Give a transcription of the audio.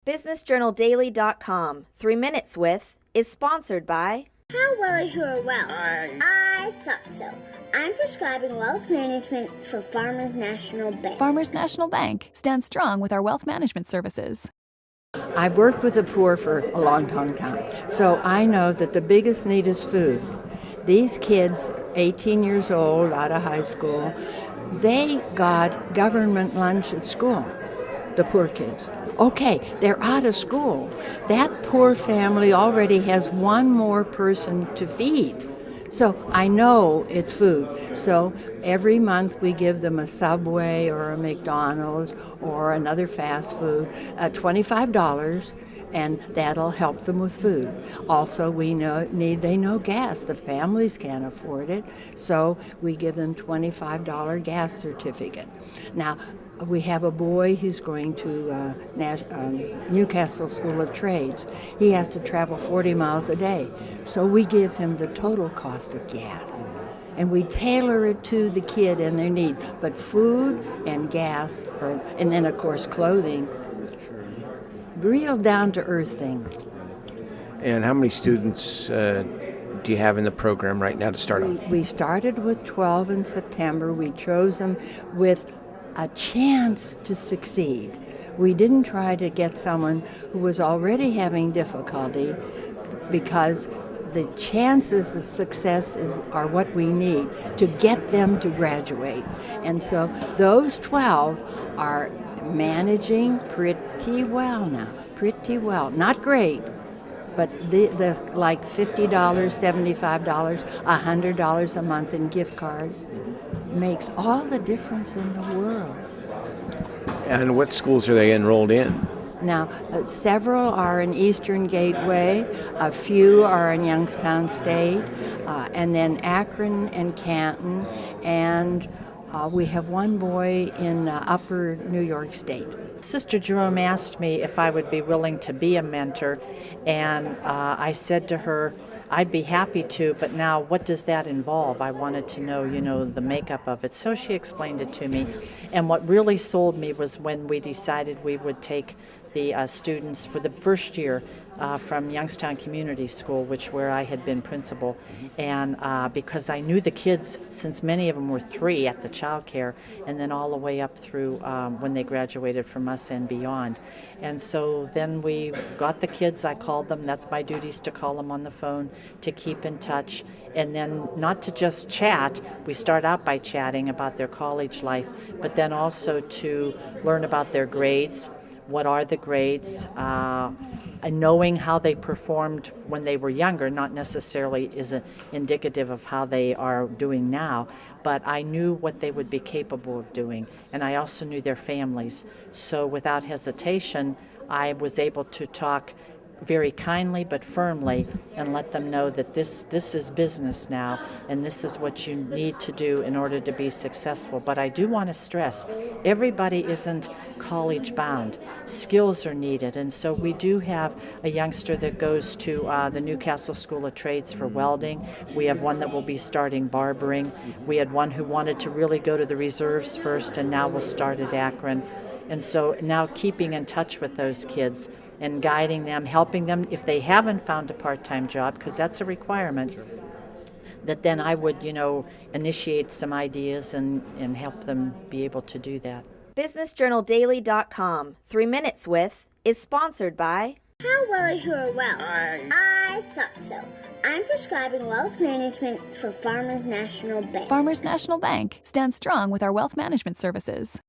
BusinessJournalDaily.com 3 Minutes With is sponsored by... How well is your wealth? I thought so. I'm prescribing wealth management for Farmers National Bank. Farmers National Bank stands strong with our wealth management services. I've worked with the poor for a long time, so I know that the biggest need is food. These kids, 18 years old, out of high school, they got government lunch at school, the poor kids. Okay, they're out of school. That poor family already has one more person to feed. So I know it's food. So every month we give them a Subway or a McDonald's or another fast food, $25, and that'll help them with food. Also, they know gas. The families can't afford it, so we give them $25 gas certificate. Now, we have a boy who's going to Newcastle School of Trades. He has to travel 40 miles a day. So we give him the total cost of gas. And we tailor it to the kid and their need. But food and gas, and then of course clothing, real down-to-earth things. And how many students do you have in the program right now to start off? We started with 12 in September. We chose them with a chance to succeed. We didn't try to get someone who was already having difficulty, because the chances of success are what we need to get them to graduate. And so those 12 are managing pretty well now, pretty well. Not great, but the like $50, $75, $100 a month in gift cards makes all the difference in the world. And what schools are they enrolled in? Now, several are in Eastern Gateway, a few are in Youngstown State, and then Akron and Canton, and we have one boy in Upper New York State. Sister Jerome asked me if I would be willing to be a mentor, and I said to her, I'd be happy to, but now what does that involve? I wanted to know, the makeup of it. So she explained it to me. And what really sold me was when we decided we would take the students for the first year from Youngstown Community School, where I had been principal, and because I knew the kids since many of them were 3 at the child care, and then all the way up through when they graduated from us and beyond. And so then we got the kids, I called them, that's my duties, to call them on the phone, to keep in touch, and then not to just chat. We start out by chatting about their college life, but then also to learn about their grades. What are the grades? And knowing how they performed when they were younger, not necessarily is indicative of how they are doing now, but I knew what they would be capable of doing, and I also knew their families. So without hesitation, I was able to talk very kindly but firmly and let them know that this is business now, and this is what you need to do in order to be successful. But I do want to stress, everybody isn't college bound. Skills are needed, and so we do have a youngster that goes to the Newcastle School of Trades for welding. We have one that will be starting barbering. We had one who wanted to really go to the reserves first, and now will start at Akron. And so now keeping in touch with those kids and guiding them, helping them if they haven't found a part-time job, because that's a requirement, that then I would, initiate some ideas and help them be able to do that. BusinessJournalDaily.com 3 Minutes With is sponsored by... How well is your wealth? I thought so. I'm prescribing wealth management for Farmers National Bank. Farmers National Bank stands strong with our wealth management services.